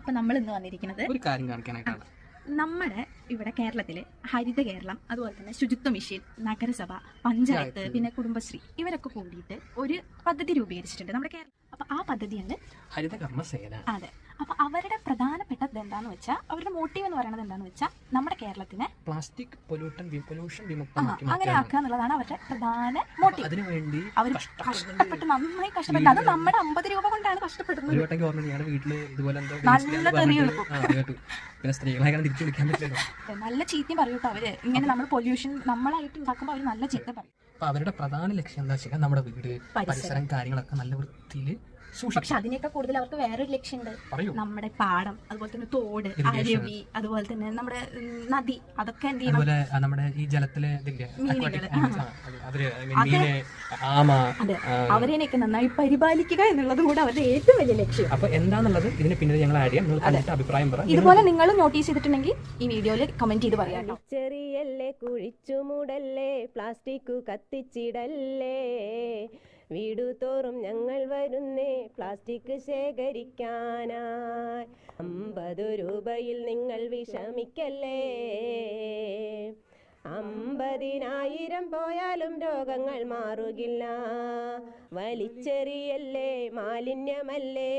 അപ്പം നമ്മൾ ഇന്ന് വന്നിരിക്കുന്നത് ഒരു കാര്യം കാണിക്കാനായിട്ടാണ്. നമ്മുടെ ഇവിടെ കേരളത്തില് ഹരിത കേരളം, അതുപോലെ തന്നെ ശുചിത്വ മിഷൻ, നഗരസഭ, പഞ്ചായത്ത്, പിന്നെ കുടുംബശ്രീ ഇവരൊക്കെ കൂടിയിട്ട് ഒരു പദ്ധതി രൂപീകരിച്ചിട്ടുണ്ട് നമ്മുടെ കേരളം. അപ്പൊ ആ പദ്ധതിയാണ് ഹരിത കർമ്മസേന. അതെ. അപ്പൊ അവരുടെ പ്രധാനപ്പെട്ടത് എന്താന്ന് വെച്ചാൽ, അവരുടെ മോട്ടീവ് എന്ന് പറയുന്നത് എന്താന്ന് വെച്ചാൽ, നമ്മുടെ കേരളത്തിനെ പ്ലാസ്റ്റിക് പൊല്യൂഷൻ അങ്ങനെ ആക്കുക എന്നുള്ളതാണ് അവരുടെ പ്രധാന മോട്ടീവ്. അതിനുവേണ്ടി അവർ കഷ്ടപ്പെട്ട് നന്നായി കഷ്ടപ്പെട്ടു. അത് നമ്മുടെ 50 രൂപ കൊണ്ടാണ് കഷ്ടപ്പെടുന്നത്. വീട്ടില് ഇതുപോലെ നല്ല തെറി കേൾക്കും. പിന്നെ സ്ത്രീകളെ തിരിച്ചു വിളിക്കാൻ പറ്റില്ലല്ലോ. നല്ല ചീത്തയും പറയൂട്ടോ അവര്. ഇങ്ങനെ നമ്മൾ പൊല്യൂഷൻ നമ്മളായിട്ട് ഉണ്ടാക്കുമ്പോൾ അവര് നല്ല ചീത്ത പറയും. അപ്പൊ അവരുടെ പ്രധാന ലക്ഷ്യം എന്താ വെച്ചാൽ നമ്മുടെ വീട്, പരിസരം, കാര്യങ്ങളൊക്കെ നല്ല വൃത്തിയിൽ സൂക്ഷിക്കും. പക്ഷെ അതിനേക്കാൾ കൂടുതൽ അവർക്ക് വേറൊരു ലക്ഷ്യമുണ്ട്. നമ്മുടെ പാടം, അതുപോലെ തന്നെ തോട്, അരുവി, അതുപോലെ തന്നെ നമ്മുടെ നദി, അതൊക്കെ എന്ത് ചെയ്യണം, അതുപോലെ നമ്മുടെ ഈ ജലത്തിലെ ആമ, അവരെയൊക്കെ നന്നായി പരിപാലിക്കുക എന്നുള്ളതും കൂടെ അവരുടെ ഏറ്റവും വലിയ ലക്ഷ്യം. അപ്പൊ എന്താന്നുള്ളത് ഇതിന് പിന്നീട് ഞങ്ങൾ ആഡ് ചെയ്യാം. നിങ്ങൾ കണ്ടിട്ട് അഭിപ്രായം പറയാം. ഇതുപോലെ നിങ്ങൾ നോട്ടീസ് ചെയ്തിട്ടുണ്ടെങ്കിൽ ഈ വീഡിയോയിൽ കമന്റ് ചെയ്ത് പറയാം. ചെറിയല്ലേ കുഴിച്ചുമൂടല്ലേ, പ്ലാസ്റ്റിക് കത്തിച്ചിടല്ലേ, വീടു തോറും ഞങ്ങൾ വരുന്നേ പ്ലാസ്റ്റിക് ശേഖരിക്കാനായി. 50 രൂപയിൽ നിങ്ങൾ വിഷമിക്കല്ലേ, 50,000 പോയാലും രോഗങ്ങൾ മാറുകില്ല. വലിച്ചെറിയല്ലേ, മാലിന്യമല്ലേ